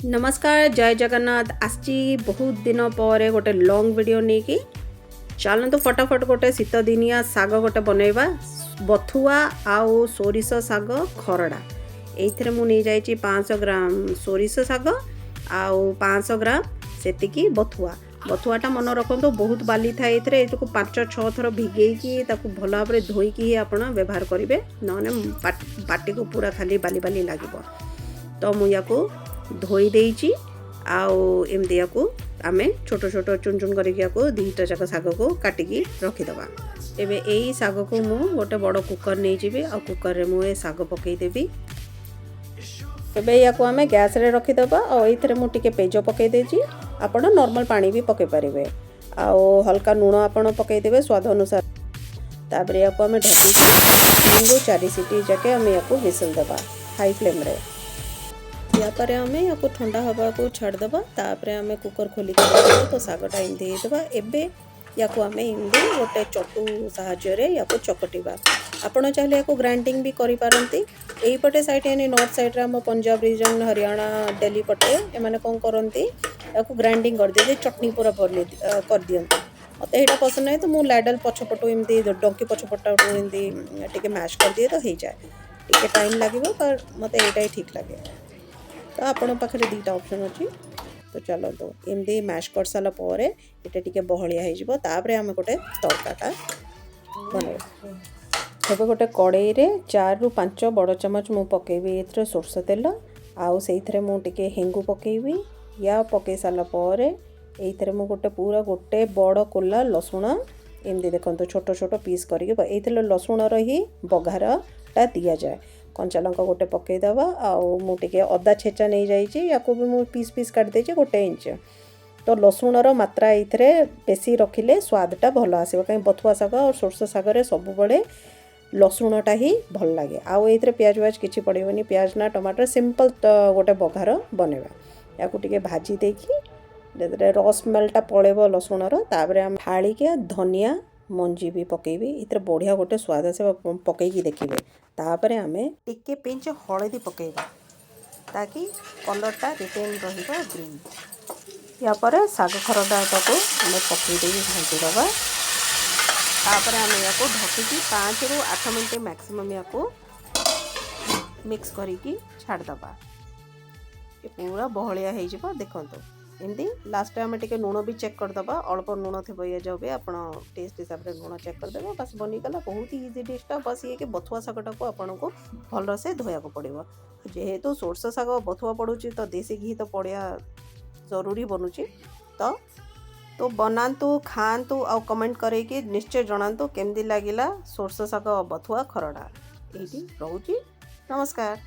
नमस्कार जय जगन्नाथ आसची बहुत दिन पर गोटे लॉन्ग वीडियो नहीं कि चलतु फटाफट गोटे शीत दिनिया साग गोटे बनैबा बथुआ आउ सोरिष साग खरड़ा ये मुझे जाइए 500 ग्राम सोरिष साग आउ 500 ग्राम से बथुआ बथुआटा मन रखु बहुत बाली थाए ये 5-6 थर भिगेकी भल भाव धोईकी आप व्यवहार करेंगे ना पाटी को पूरा खाली बाली बाली लगे तो मुझे धोई देइची आउ एमती आमे छोट छोट चुन चुन करके दुईटा जाक साग को काटिकी रखीदबा। एबे यही साग को मु गोटे बड़ कुकर नहीं जी आ कुकर रे मु साग पकईदेवी। एबे या आमे गैस रे रखीदबा और ये मु टिके पेज पकई देची आपण नॉर्मल पानी भी पकई पारिबे आउ हल्का लूण आपण पकईदेवे स्वाद अनुसार। तापर या आमे ढकी 3-4 सीटी जाके आमे या विसल देबा हाई फ्लेम रे। यापर आम या ठंडा हवा को छाड़देबा तापर आम कुकर खोलिक तो सागटा एमती होगा। एबे या आम एमती गोटे चटू साहाय्य या चकटिबा आपड़ चाहिए या ग्राइंडिंग भी करें। यहीपटे साइड यानी नॉर्थ साइड आम पंजाब रीजन हरियाणा दिल्ली पटे एमाने कौन करती या ग्राइंडिंग कर दिए चटनी पूरा कर दियंती। मत यहाँ पसंद नहीं तो मुझे लाइडल पछपटू एमती डंकी पछपटा एमती टे मैश कर दिए तो हो जाए टे टाइम लगे पर मत यहाँ ही ठीक लगे। तो आपण पाखे दुईटा ऑप्शन अच्छी तो चलते एमती मैश कर सारापर ये टे बहलिया होपर आम गोटे तड़काटा बनवा। अब गोटे कड़ई रे 4-5 बड़ चामच मु पकेबी ये सोरष तेल आउ से मुझे हेंगू पकेबी या पकई सारापर ये गोटे पूरा गोटे बड़ कोला लसुण एमती देखो छोट छोट पीस करके लसुण ही बघारटा दि जाए। कंचा लंका गोटे पकईदबा आउ मुझे अदा छेचा नहीं जाइए या भी मुझे पीस पीस काटदे 1 इंच तो लसुणर मात्रा ये बेसी रखिले स्वादटा भल आसो कहीं बथुआ साग और सोरष सागर सब बड़े लसुणटा ही भल लगे। आउ ये प्याज व्याज किसी पड़ोनी प्याज ना टमाटर सिंपल गोटे बघार बनवा या भाजी देकी रस स्मेलटा पड़ेब लसुणर तापर आम फाड़ी के धनिया मंजी भी पकेबी इतने बढ़िया गोटे स्वाद से पकईकी देखिए। तापर आम टिके पिंच हलदी पकेबा ताकि कलरटा रिटेन ग्रीन यापर साग खरडाटा को आम पकईदे घाटीदबा। तापर आम या ढकिकी 5-8 मिनट मैक्सिमम या मिक्स करिकी छाड़दबा पूरा बहलिया हो देखो एमती। लास्ट आम टे लुण भी चेक करदबा अल्प लुण थी ये जाओ भी आप टेस्ट हिसाब से लुण चेक करदेबा बस बनीगला बहुत ही इजी डिशटा। बस ये कि बथुआ सागटा को आपन को भल से धोया पड़ो जेहेतु सोरष साग बथुआ पड़ुची तो देसी घी तो पड़िया जरूरी बनूची तो बनातु खातु आ कमेंट करके निश्चय जनातु केमती लगिला सोरष साग बथुआ खरड़ा। ये रोची नमस्कार।